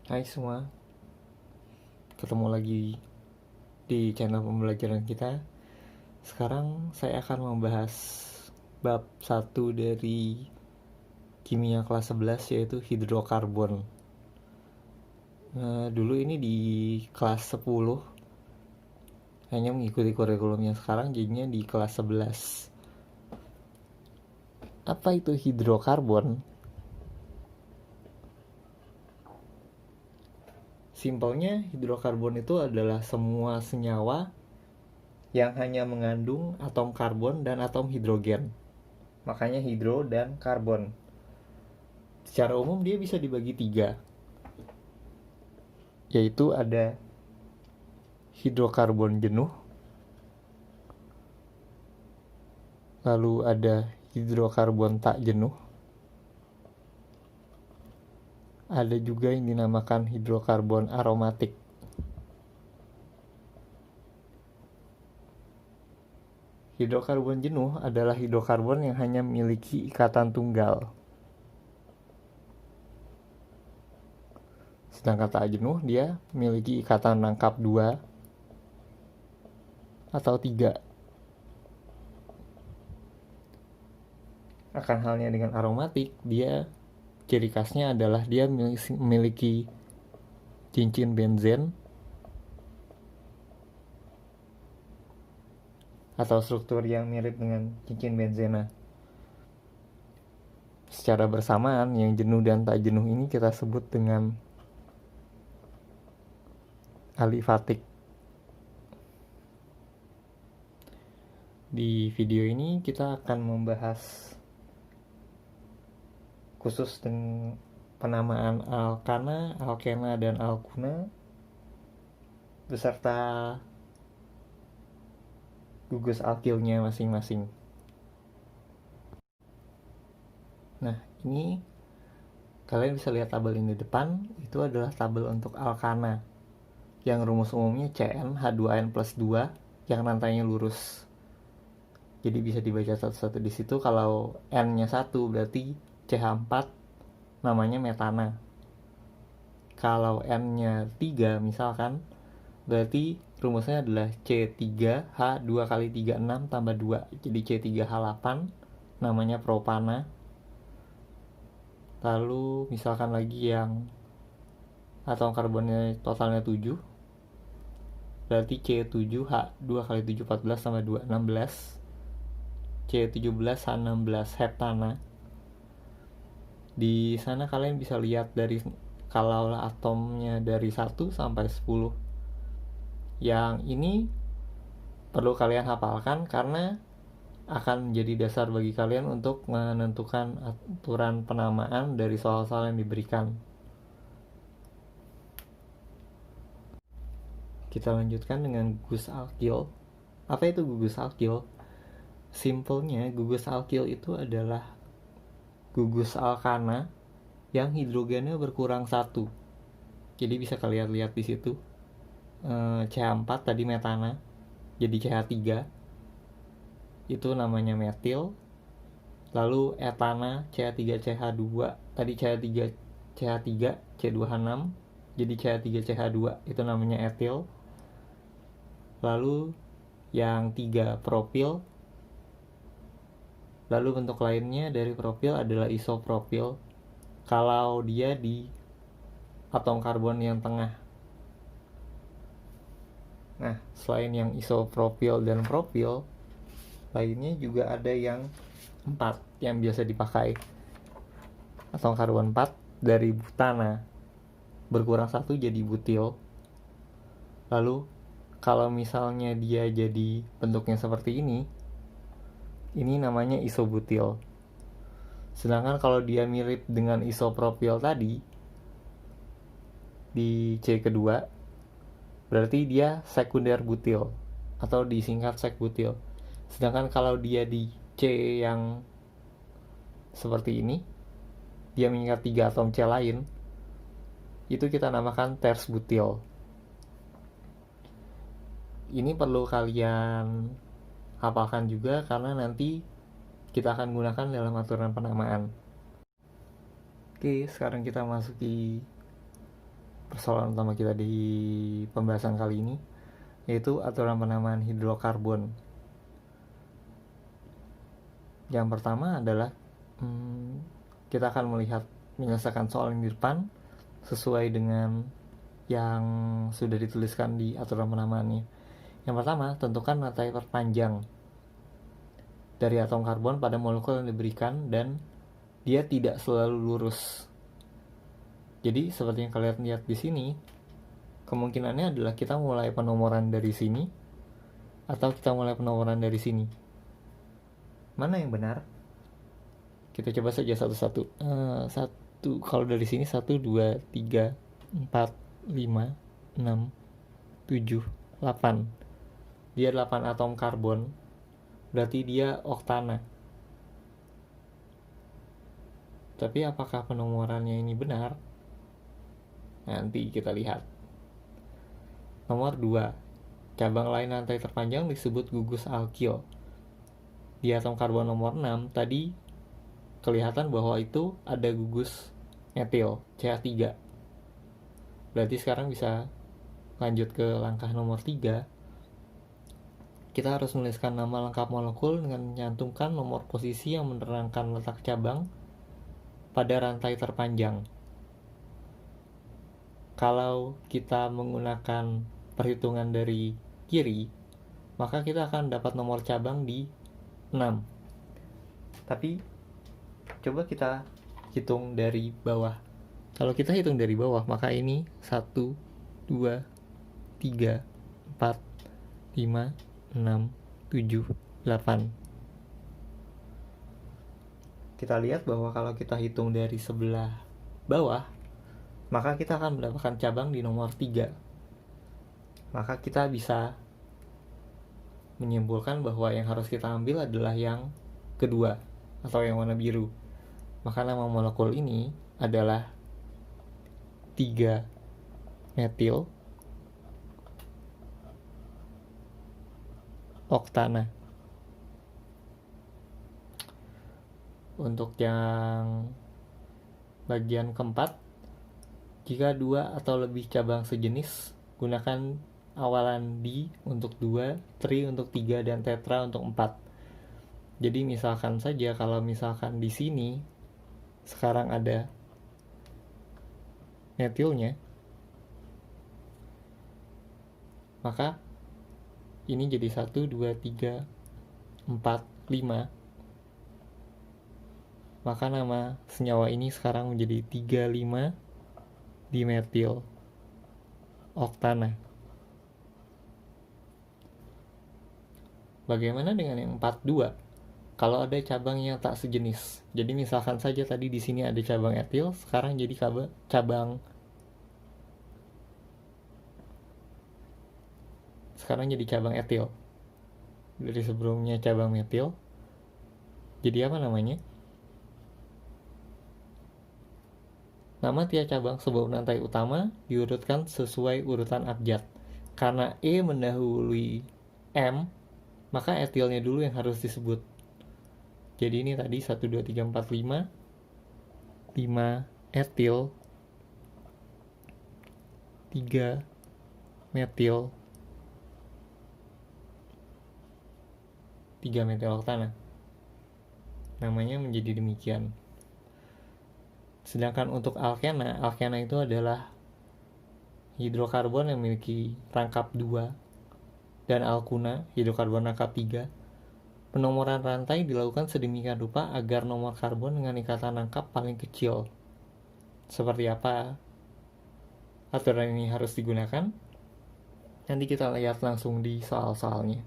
Hai semua, ketemu lagi di channel pembelajaran kita. Sekarang saya akan membahas bab 1 dari kimia kelas 11, yaitu hidrokarbon. Dulu ini di kelas 10 hanya mengikuti kurikulum yang sekarang, jadinya di kelas 11. Apa itu hidrokarbon? Simpelnya, hidrokarbon itu adalah semua senyawa yang hanya mengandung atom karbon dan atom hidrogen. Makanya hidro dan karbon. Secara umum dia bisa dibagi 3, yaitu ada hidrokarbon jenuh, lalu ada hidrokarbon tak jenuh, ada juga yang dinamakan hidrokarbon aromatik. Hidrokarbon jenuh adalah hidrokarbon yang hanya memiliki ikatan tunggal. Sedangkan tak jenuh dia memiliki ikatan rangkap 2 atau 3. Akan halnya dengan aromatik, dia ciri khasnya adalah dia memiliki cincin benzen atau struktur yang mirip dengan cincin benzena. Secara bersamaan, yang jenuh dan tak jenuh ini kita sebut dengan alifatik. Di video ini kita akan membahas khusus dengan penamaan alkana, alkena, dan alkuna beserta gugus alkilnya masing-masing. Nah, ini kalian bisa lihat tabel ini di depan. Itu adalah tabel untuk alkana yang rumus umumnya CnH2n+2 yang rantainya lurus. Jadi bisa dibaca satu-satu di situ. Kalau N-nya 1 berarti CH4 namanya metana. Kalau N-nya 3 misalkan, berarti rumusnya adalah C3H2 kali 36 tambah 2. Jadi C3H8 namanya propana. Lalu misalkan lagi yang atom karbonnya totalnya 7, berarti C7H2 kali 7 14 tambah 2 16. C17H16 heptana. Di sana kalian bisa lihat dari kalau atomnya dari 1 sampai 10. Yang ini perlu kalian hafalkan karena akan menjadi dasar bagi kalian untuk menentukan aturan penamaan dari soal-soal yang diberikan. Kita lanjutkan dengan gugus alkil. Apa itu gugus alkil? Simpelnya, gugus alkil itu adalah gugus alkana yang hidrogennya berkurang 1. Jadi bisa kalian lihat di situ. CH4 tadi metana, jadi CH3 itu namanya metil. Lalu etana CH3CH2 tadi CH3 C2H6 jadi CH3CH2 itu namanya etil. Lalu yang 3 propil. Lalu bentuk lainnya dari propil adalah isopropil kalau dia di atom karbon yang tengah. Nah, selain yang isopropil dan propil, lainnya juga ada yang 4 yang biasa dipakai. Atom karbon 4 dari butana berkurang 1 jadi butil. Lalu kalau misalnya dia jadi bentuknya seperti ini namanya isobutil. Sedangkan kalau dia mirip dengan isopropil tadi di C kedua, berarti dia sekunder butil atau disingkat sekbutil. Sedangkan kalau dia di C yang seperti ini, dia mengikat 3 atom C lain, itu kita namakan ters butil. Ini perlu kalian hafalkan juga karena nanti kita akan gunakan dalam aturan penamaan. Oke, sekarang kita masuki persoalan utama kita di pembahasan kali ini, yaitu aturan penamaan hidrokarbon. Yang pertama adalah kita akan menyelesaikan soal yang di depan sesuai dengan yang sudah dituliskan di aturan penamaannya. Yang pertama, tentukan rantai terpanjang dari atom karbon pada molekul yang diberikan dan dia tidak selalu lurus. Jadi seperti yang kalian lihat di sini, kemungkinannya adalah kita mulai penomoran dari sini atau kita mulai penomoran dari sini. Mana yang benar? Kita coba saja satu-satu. Kalau dari sini 1, 2, 3, 4, 5, 6, 7, 8. Dia 8 atom karbon. Berarti dia oktana. Tapi apakah penomorannya ini benar? Nanti kita lihat. Nomor 2. Cabang lain rantai terpanjang disebut gugus alkil. Di atom karbon nomor 6 tadi kelihatan bahwa itu ada gugus metil CH3. Berarti sekarang bisa lanjut ke langkah nomor 3. Kita harus menuliskan nama lengkap molekul dengan menyantumkan nomor posisi yang menerangkan letak cabang pada rantai terpanjang. Kalau kita menggunakan perhitungan dari kiri, maka kita akan dapat nomor cabang di 6. Tapi coba kita hitung dari bawah. Kalau kita hitung dari bawah, maka ini 1, 2, 3, 4, 5, 6, 7, 8. Kita lihat bahwa kalau kita hitung dari sebelah bawah, maka kita akan mendapatkan cabang di nomor 3. Maka kita bisa menyimpulkan bahwa yang harus kita ambil adalah yang kedua atau yang warna biru. Maka nama molekul ini adalah 3 metil oktana. Untuk yang bagian keempat, jika 2 atau lebih cabang sejenis, gunakan awalan di untuk 2, tri untuk 3, dan tetra untuk 4. Jadi misalkan saja kalau misalkan di sini sekarang ada metilnya, maka ini jadi 1, 2, 3, 4, 5. Maka nama senyawa ini sekarang menjadi 35 dimetil oktana. Bagaimana dengan yang 42? Kalau ada cabang yang tak sejenis. Jadi misalkan saja tadi di sini ada cabang etil, sekarang jadi cabang etil. Dari sebelumnya cabang metil. Jadi apa namanya? Nama tiap cabang sebuah rantai utama diurutkan sesuai urutan abjad. Karena E mendahului M, maka etilnya dulu yang harus disebut. Jadi ini tadi 1, 2, 3, 4, 5 etil, 3 metil, 3 metil oktana. Namanya menjadi demikian. Sedangkan untuk alkena itu adalah hidrokarbon yang memiliki rangkap 2, dan alkuna, hidrokarbon rangkap 3. Penomoran rantai dilakukan sedemikian rupa agar nomor karbon dengan ikatan rangkap paling kecil. Seperti apa aturan ini harus digunakan? Nanti kita lihat langsung di soal-soalnya.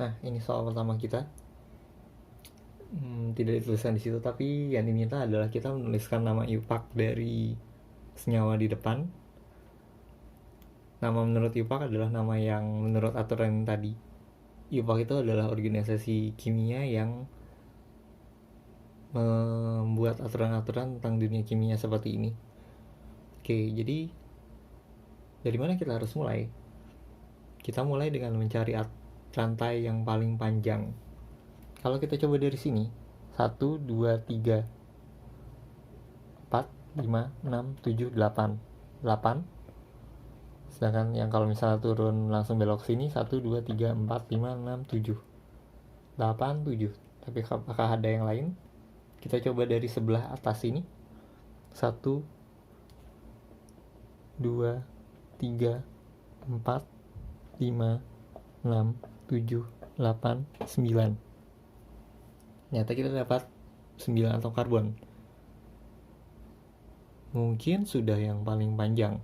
Nah, ini soal pertama kita. Tidak dituliskan di situ, tapi yang diminta adalah kita menuliskan nama IUPAC dari senyawa di depan. Nama menurut IUPAC adalah nama yang menurut aturan tadi. IUPAC itu adalah organisasi kimia yang membuat aturan-aturan tentang dunia kimia seperti ini. Oke, jadi dari mana kita harus mulai? Kita mulai dengan mencari rantai yang paling panjang. Kalau kita coba dari sini, 1, 2, 3, 4, 5, 6, 7, 8. 8. Sedangkan yang kalau misalnya turun langsung belok sini 1, 2, 3, 4, 5, 6, 7. 8, 7. Tapi apakah ada yang lain? Kita coba dari sebelah atas ini. 1, 2, 3, 4, 5, 6, 7, 8, 9. Ternyata kita dapat 9 atom karbon. Mungkin sudah yang paling panjang.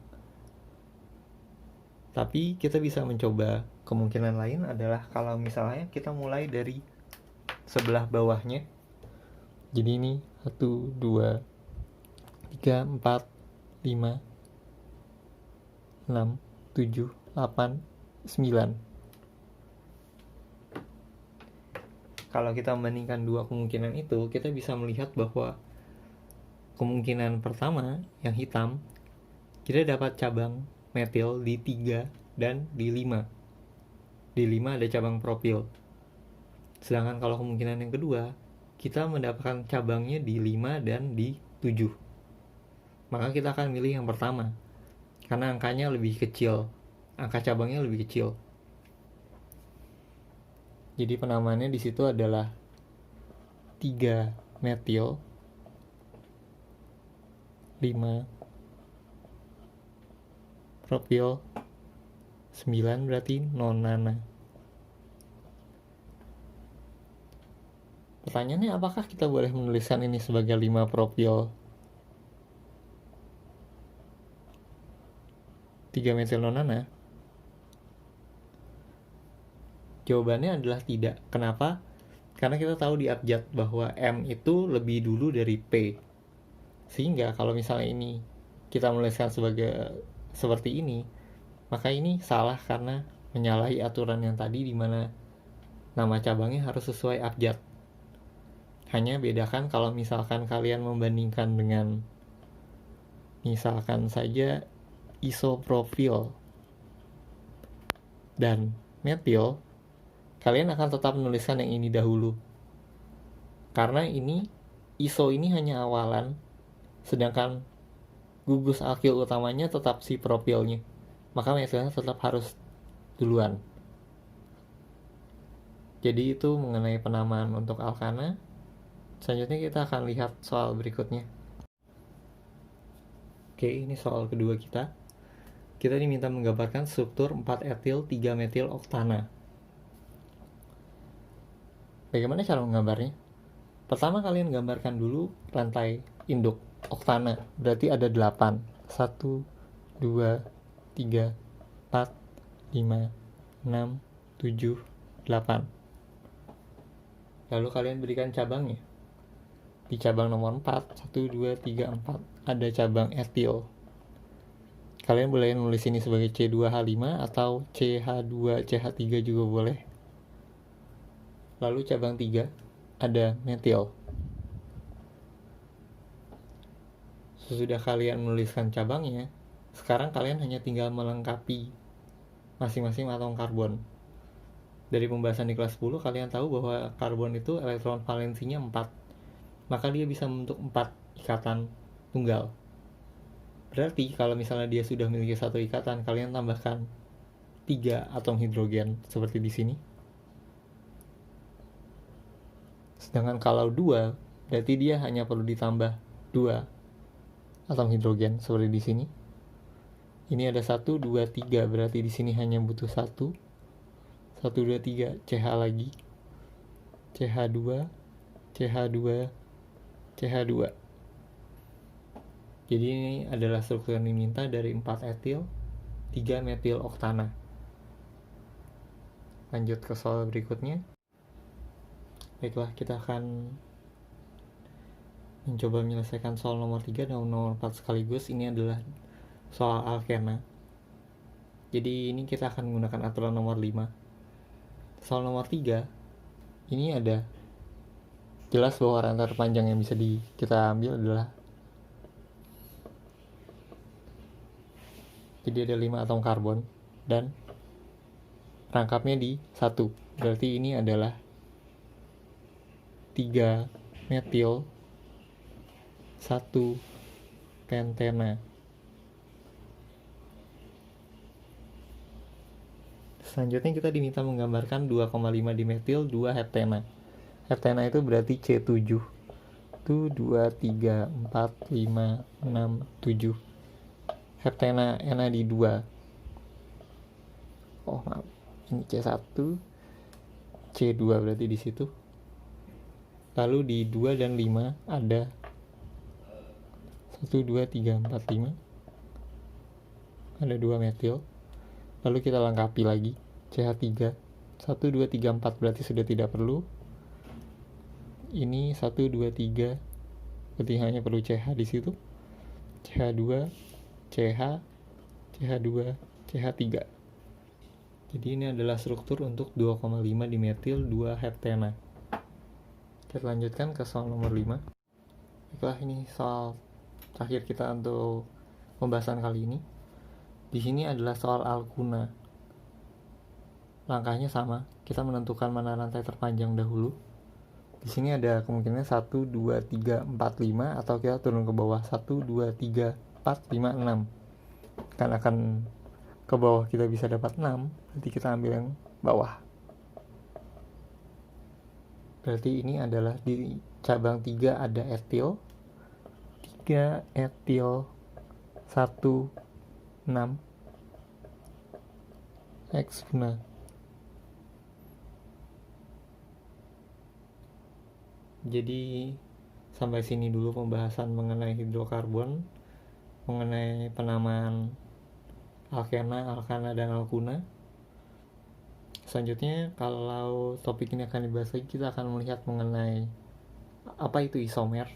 Tapi kita bisa mencoba kemungkinan lain adalah kalau misalnya kita mulai dari sebelah bawahnya. Jadi ini 1, 2, 3, 4, 5, 6, 7, 8, 9. Kalau kita membandingkan dua kemungkinan itu, kita bisa melihat bahwa kemungkinan pertama yang hitam, kita dapat cabang metil di 3 dan di 5. Di 5 ada cabang propil. Sedangkan kalau kemungkinan yang kedua, kita mendapatkan cabangnya di 5 dan di 7. Maka kita akan milih yang pertama, karena angkanya lebih kecil. Angka cabangnya lebih kecil. Jadi penamaannya di situ adalah 3 metil, 5 propil, 9 berarti nonana. Pertanyaannya, apakah kita boleh menuliskan ini sebagai 5 propil 3 metil nonana? Jawabannya adalah tidak. Kenapa? Karena kita tahu di abjad bahwa M itu lebih dulu dari P. Sehingga kalau misalnya ini kita menuliskan sebagai seperti ini, maka ini salah karena menyalahi aturan yang tadi di mana nama cabangnya harus sesuai abjad. Hanya bedakan kalau misalkan kalian membandingkan dengan misalkan saja isoprofil dan metil, kalian akan tetap menuliskan yang ini dahulu. Karena ini iso ini hanya awalan, sedangkan gugus alkil utamanya tetap si propilnya. Maka metilnya tetap harus duluan. Jadi itu mengenai penamaan untuk alkana. Selanjutnya kita akan lihat soal berikutnya. Oke, ini soal kedua kita. Kita diminta menggambarkan struktur 4 etil 3 metil oktana. Bagaimana cara menggambarnya? Pertama kalian gambarkan dulu rantai induk oktana. Berarti ada 8. 1, 2, 3, 4, 5, 6, 7, 8. Lalu kalian berikan cabangnya. Di cabang nomor 4, 1, 2, 3, 4 ada cabang etil. Kalian boleh nulis ini sebagai C2H5 atau CH2, CH3 juga boleh. Lalu cabang 3 ada metil. Sesudah kalian menuliskan cabangnya, sekarang kalian hanya tinggal melengkapi masing-masing atom karbon. Dari pembahasan di kelas 10 kalian tahu bahwa karbon itu elektron valensinya 4. Maka dia bisa membentuk 4 ikatan tunggal. Berarti kalau misalnya dia sudah memiliki 1 ikatan, kalian tambahkan 3 atom hidrogen seperti di sini. Sedangkan kalau 2, berarti dia hanya perlu ditambah 2 atom hidrogen seperti di sini. Ini ada 1, 2, 3, berarti di sini hanya butuh 1. 1, 2, 3, CH lagi. CH2, CH2, CH2. Jadi ini adalah struktur yang diminta dari 4 etil 3 metil oktana. Lanjut ke soal berikutnya. Baiklah, kita akan mencoba menyelesaikan soal nomor 3 dan nomor 4 sekaligus. Ini adalah soal alkena. Jadi ini kita akan menggunakan aturan nomor 5. Soal nomor 3, ini ada jelas bahwa rantai terpanjang yang bisa kita ambil adalah, jadi ada 5 atom karbon dan rangkapnya di 1. Berarti ini adalah 3 metil 1 pentena. Selanjutnya kita diminta menggambarkan 2,5 dimetil 2 heptena. Heptena itu berarti C7. Itu 2, 3, 4, 5, 6, 7. Heptena NAD2. Oh maaf, ini C1, C2 berarti di situ. Lalu di 2 dan 5 ada 1, 2, 3, 4, 5. Ada 2 metil. Lalu kita lengkapi lagi CH3. 1, 2, 3, 4 berarti sudah tidak perlu. Ini 1, 2, 3 berarti hanya perlu CH di situ. CH2, CH, CH2, CH3. Jadi ini adalah struktur untuk 2,5 dimetil 2 heptena. Kita lanjutkan ke soal nomor 5. Itulah ini soal terakhir kita untuk pembahasan kali ini. Di sini adalah soal alkuna. Langkahnya sama, kita menentukan mana rantai terpanjang dahulu. Di sini ada kemungkinan 1, 2, 3, 4, 5 atau kita turun ke bawah 1, 2, 3, 4, 5, 6. Kan akan ke bawah kita bisa dapat 6, berarti kita ambil yang bawah. Berarti ini adalah di cabang 3 ada etil. 3 etil 1, 6 X guna. Jadi sampai sini dulu pembahasan mengenai hidrokarbon, mengenai penamaan alkena, alkana, dan alkuna. Selanjutnya kalau topik ini akan dibahas lagi, kita akan melihat mengenai apa itu isomer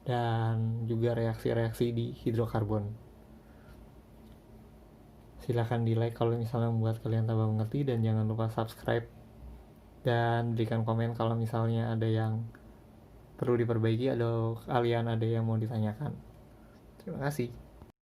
dan juga reaksi-reaksi di hidrokarbon. Silahkan di like kalau misalnya membuat kalian tambah mengerti, dan jangan lupa subscribe dan berikan komen kalau misalnya ada yang perlu diperbaiki atau kalian ada yang mau ditanyakan. Terima kasih.